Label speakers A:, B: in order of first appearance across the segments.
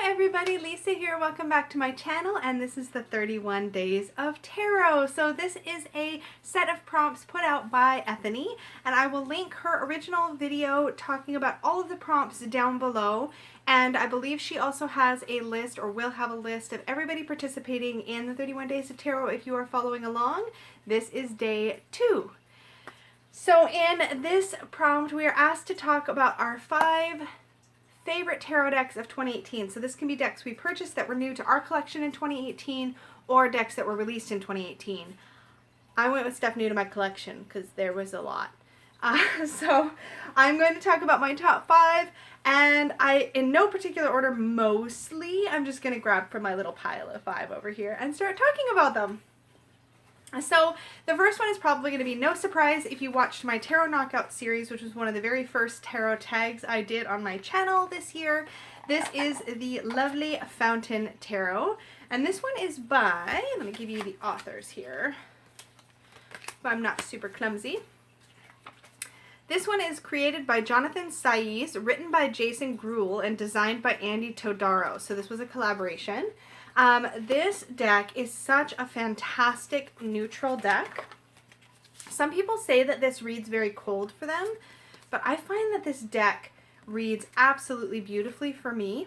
A: everybody, Lisa here. Welcome back to my channel, and this is the 31 Days of Tarot. So this is a set of prompts put out by Ethany, and I will link her original video talking about all of the prompts down below. And I believe she also has a list, or will have a list, of everybody participating in the 31 Days of Tarot if you are following along. This is day 2. So in this prompt, we are asked to talk about our 5 favorite tarot decks of 2018. So this can be decks we purchased that were new to our collection in 2018, or decks that were released in 2018. I went with stuff new to my collection because there was a lot. So I'm going to talk about my top 5, and in no particular order, mostly I'm just going to grab from my little pile of 5 over here and start talking about them. So the first one is probably going to be no surprise if you watched my Tarot Knockout series, which was one of the very first tarot tags I did on my channel this year. This is the lovely Fountain Tarot, and this one is by, let me give you the authors here, if I'm not super clumsy. This one is created by Jonathan Saiz, written by Jason Gruel, and designed by Andy Todaro. So this was a collaboration. This deck is such a fantastic neutral deck. Some people say that this reads very cold for them, but I find that this deck reads absolutely beautifully for me.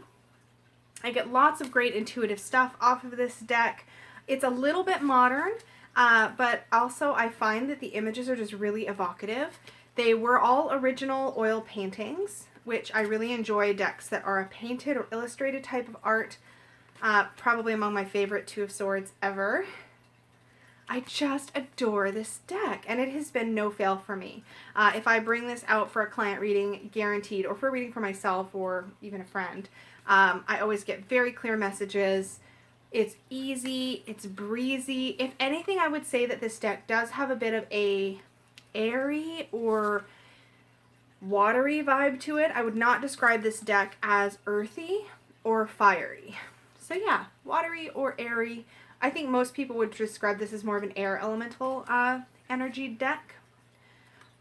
A: I get lots of great intuitive stuff off of this deck. It's a little bit modern, but also I find that the images are just really evocative. They were all original oil paintings, which I really enjoy decks that are a painted or illustrated type of art. Probably among my favorite Two of Swords ever. I just adore this deck, and it has been no fail for me. If I bring this out for a client reading, guaranteed, or for a reading for myself or even a friend, I always get very clear messages. It's easy, it's breezy. If anything, I would say that this deck does have a bit of a airy or watery vibe to it. I would not describe this deck as earthy or fiery. So yeah, watery or airy. I think most people would describe this as more of an air elemental energy deck.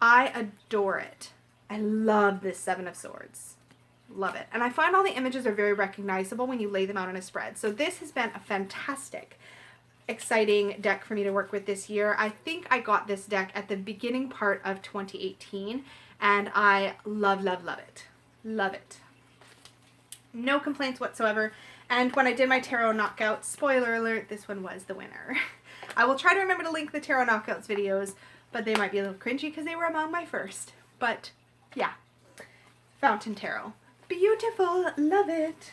A: I adore it. I love this Seven of Swords. Love it. And I find all the images are very recognizable when you lay them out on a spread. So this has been a fantastic, exciting deck for me to work with this year. I think I got this deck at the beginning part of 2018, and I love, love, love it. Love it. No complaints whatsoever. And when I did my Tarot Knockout, spoiler alert, this one was the winner. I will try to remember to link the Tarot Knockouts videos, but they might be a little cringy because they were among my first. But yeah, Fountain Tarot. Beautiful, love it.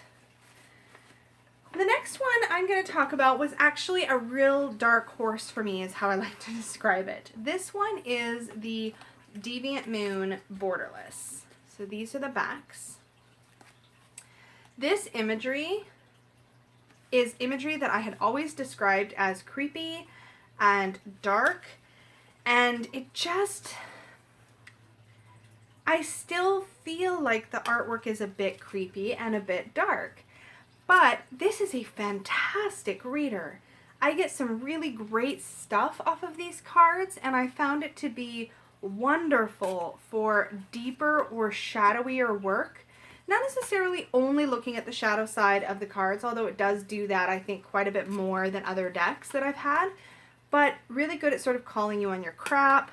A: The next one I'm going to talk about was actually a real dark horse for me, is how I like to describe it. This one is the Deviant Moon Borderless. So these are the backs. This imagery is imagery that I had always described as creepy and dark, and it just, I still feel like the artwork is a bit creepy and a bit dark, but this is a fantastic reader. I get some really great stuff off of these cards, and I found it to be wonderful for deeper or shadowier work. Not necessarily only looking at the shadow side of the cards, although it does do that, I think, quite a bit more than other decks that I've had, but really good at sort of calling you on your crap,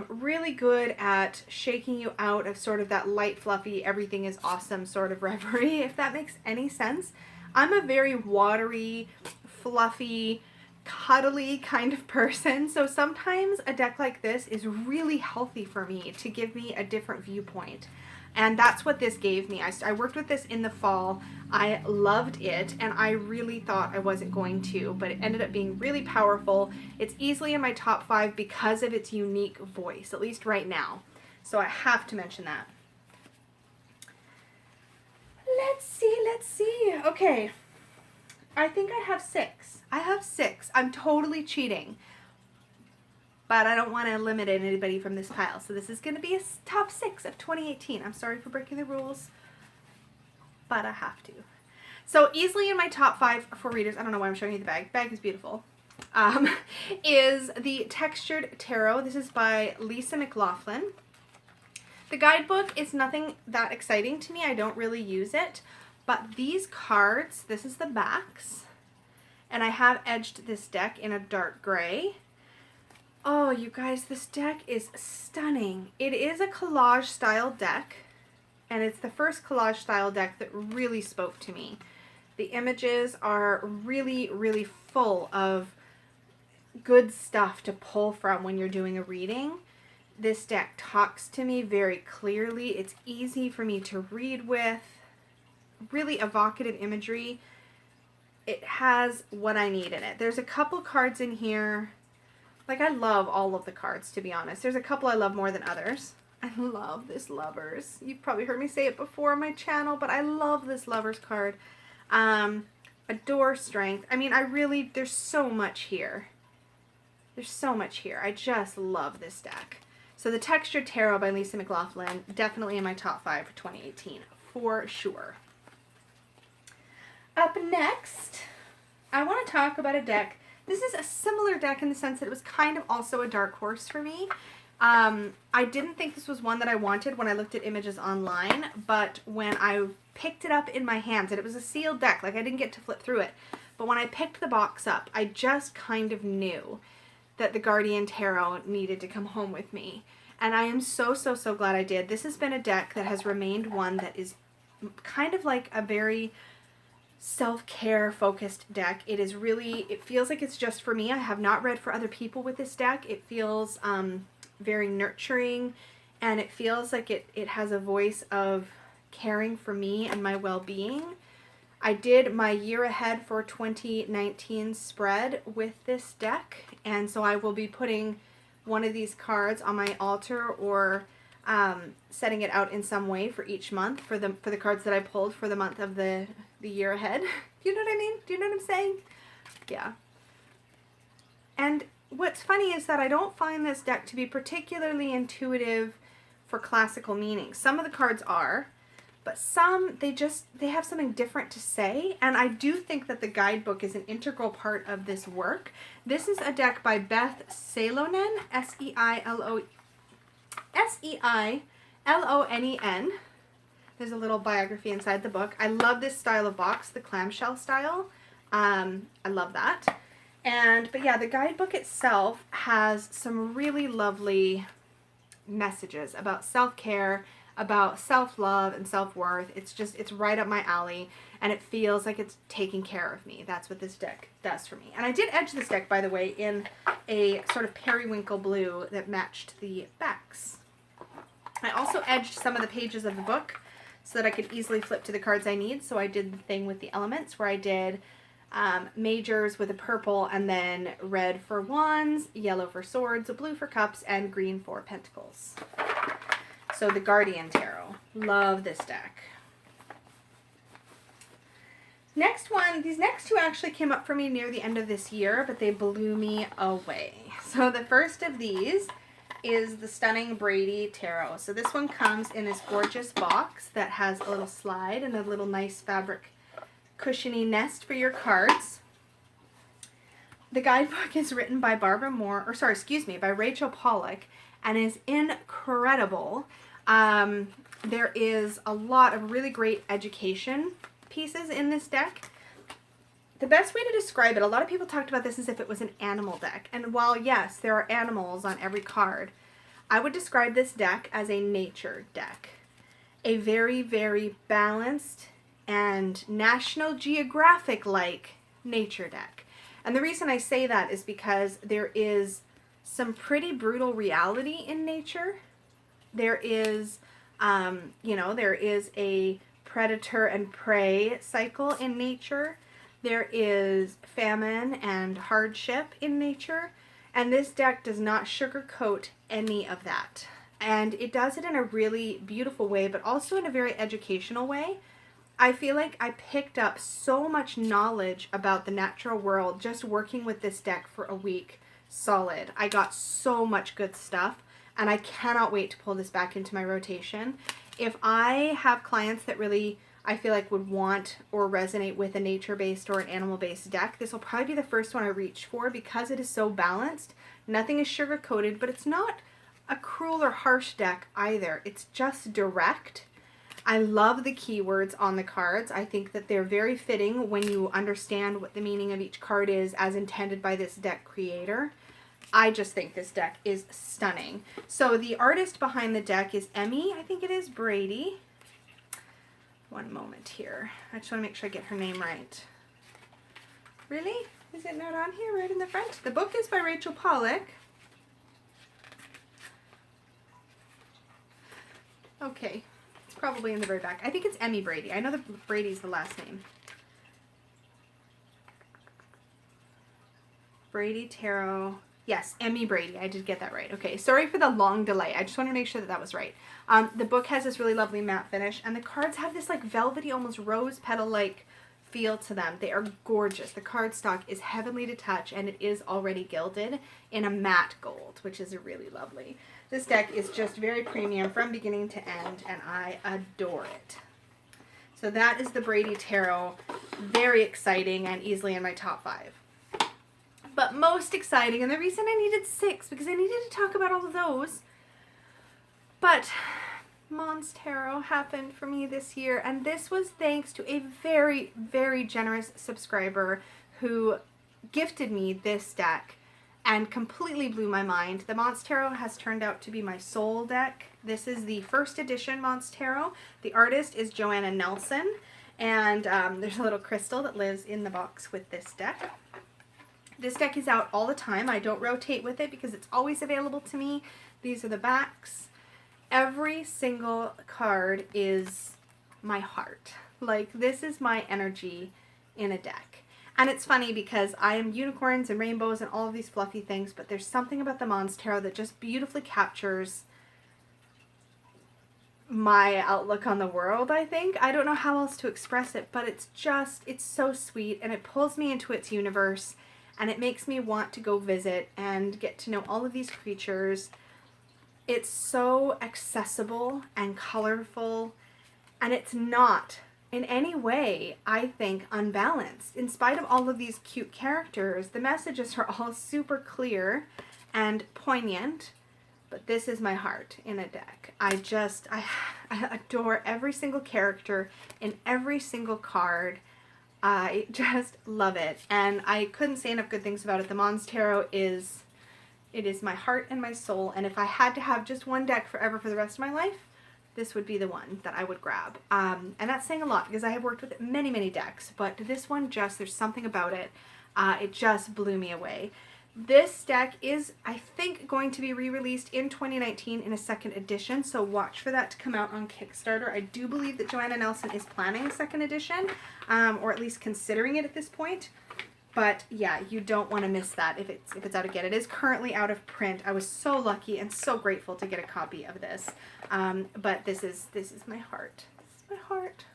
A: really good at shaking you out of sort of that light, fluffy, everything is awesome sort of reverie, if that makes any sense. I'm a very watery, fluffy, cuddly kind of person, so sometimes a deck like this is really healthy for me to give me a different viewpoint. And that's what this gave me. I worked with this in the fall. I loved it, and I really thought I wasn't going to, but it ended up being really powerful. It's easily in my top 5 because of its unique voice, at least right now. So I have to mention that. Let's see. Okay. I think I have 6. I have 6. I'm totally cheating. But I don't want to eliminate anybody from this pile. So this is going to be a top 6 of 2018. I'm sorry for breaking the rules, but I have to. So easily in my top 5 for readers, I don't know why I'm showing you the bag. Bag is beautiful. Is the Textured Tarot. This is by Lisa McLaughlin. The guidebook is nothing that exciting to me. I don't really use it, But these cards, this is the backs, and I have edged this deck in a dark gray. Oh, you guys, this deck is stunning. It is a collage style deck, and it's the first collage style deck that really spoke to me. The images are really, really full of good stuff to pull from when you're doing a reading. This deck talks to me very clearly. It's easy for me to read with. Really evocative imagery. It has what I need in it. There's a couple cards in here. Like, I love all of the cards, to be honest. There's a couple I love more than others. I love this Lovers. You've probably heard me say it before on my channel, but I love this Lovers card. Adore Strength. I mean, there's so much here. There's so much here. I just love this deck. So the Textured Tarot by Lisa McLaughlin, definitely in my top 5 for 2018, for sure. Up next, I want to talk about a deck. This is a similar deck in the sense that it was kind of also a dark horse for me. I didn't think this was one that I wanted when I looked at images online, but when I picked it up in my hands, and it was a sealed deck, like I didn't get to flip through it, but when I picked the box up, I just kind of knew that the Guardian Tarot needed to come home with me. And I am so, so, so glad I did. This has been a deck that has remained one that is kind of like a very self-care focused deck. It is really, it feels like it's just for me. I have not read for other people with this deck. It feels very nurturing, and it feels like it has a voice of caring for me and my well-being. I did my year ahead for 2019 spread with this deck, and so I will be putting one of these cards on my altar or setting it out in some way for each month for the cards that I pulled for the month of the year ahead. Do you know what I mean? Do you know what I'm saying? Yeah. And what's funny is that I don't find this deck to be particularly intuitive for classical meaning. Some of the cards are, but some, they have something different to say, and I do think that the guidebook is an integral part of this work. This is a deck by Beth Seilonen, S-E-I-L-O-N-E-N. There's a little biography inside the book. I love this style of box, the clamshell style. I love that. But yeah, the guidebook itself has some really lovely messages about self-care, about self-love and self-worth. It's right up my alley, and it feels like it's taking care of me. That's what this deck does for me. And I did edge this deck, by the way, in a sort of periwinkle blue that matched the backs. I also edged some of the pages of the book so that I could easily flip to the cards I need. So I did the thing with the elements where I did majors with a purple, and then red for wands, yellow for swords, blue for cups, and green for pentacles. So the Guardian Tarot. Love this deck. Next one, these next two actually came up for me near the end of this year, but they blew me away. So the first of these is the stunning Brady Tarot. So this one comes in this gorgeous box that has a little slide and a little nice fabric cushiony nest for your cards. The guidebook is written by by Rachel Pollack, and is incredible. There is a lot of really great education pieces in this deck. The best way to describe it, a lot of people talked about this as if it was an animal deck. And while yes, there are animals on every card, I would describe this deck as a nature deck. A very, very balanced and National Geographic-like nature deck. And the reason I say that is because there is some pretty brutal reality in nature. There is, there is a predator and prey cycle in nature. There is famine and hardship in nature. And this deck does not sugarcoat any of that. And it does it in a really beautiful way, but also in a very educational way. I feel like I picked up so much knowledge about the natural world just working with this deck for a week solid. I got so much good stuff, and I cannot wait to pull this back into my rotation. If I have clients that really, I feel like, would want or resonate with a nature-based or an animal-based deck, this will probably be the first one I reach for because it is so balanced. Nothing is sugar-coated, but it's not a cruel or harsh deck either. It's just direct. I love the keywords on the cards. I think that they're very fitting when you understand what the meaning of each card is as intended by this deck creator. I just think this deck is stunning. So the artist behind the deck is Emmy, I think it is, Brady. One moment here. I just want to make sure I get her name right. Really? Is it not on here right in the front? The book is by Rachel Pollack. Okay. It's probably in the very back. I think it's Emmy Brady. I know that Brady's the last name. Brady Tarot. Yes, Emmy Brady. I did get that right. Okay, sorry for the long delay. I just wanted to make sure that that was right. The book has this really lovely matte finish, and the cards have this like velvety, almost rose petal-like feel to them. They are gorgeous. The cardstock is heavenly to touch, and it is already gilded in a matte gold, which is really lovely. This deck is just very premium from beginning to end, and I adore it. So that is the Brady Tarot. Very exciting and easily in my top 5. But most exciting, and the reason I needed 6, because I needed to talk about all of those, but Montero happened for me this year, and this was thanks to a very, very generous subscriber who gifted me this deck and completely blew my mind. The Montero has turned out to be my soul deck. This is the first edition Montero. The artist is Joanna Nelson, and there's a little crystal that lives in the box with this deck. This deck is out all the time. I don't rotate with it because it's always available to me. These are the backs. Every single card is my heart. Like, this is my energy in a deck. And it's funny because I am unicorns and rainbows and all of these fluffy things, but there's something about the Montero that just beautifully captures my outlook on the world, I think. I don't know how else to express it, but it's so sweet, and it pulls me into its universe. And it makes me want to go visit and get to know all of these creatures. It's so accessible and colorful, and it's not in any way, I think, unbalanced. In spite of all of these cute characters, the messages are all super clear and poignant, but this is my heart in a deck. I adore every single character in every single card. I just love it, and I couldn't say enough good things about it. The Montero is my heart and my soul, and if I had to have just one deck forever for the rest of my life, this would be the one that I would grab. And that's saying a lot because I have worked with many, many decks, but this one there's something about it. It just blew me away. This deck is, I think, going to be re-released in 2019 in a second edition, so watch for that to come out on Kickstarter. I do believe that Joanna Nelson is planning a second edition, or at least considering it at this point. But yeah, you don't want to miss that if it's out again. It is currently out of print. I was so lucky and so grateful to get a copy of this. But this is my heart. This is my heart.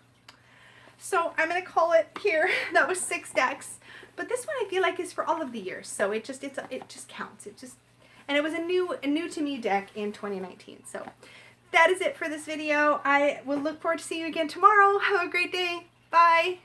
A: So I'm gonna call it here. That was 6 decks. But this one I feel like is for all of the years, so it just counts. And it was a new to me deck in 2019. So that is it for this video. I will look forward to seeing you again tomorrow. Have a great day. Bye.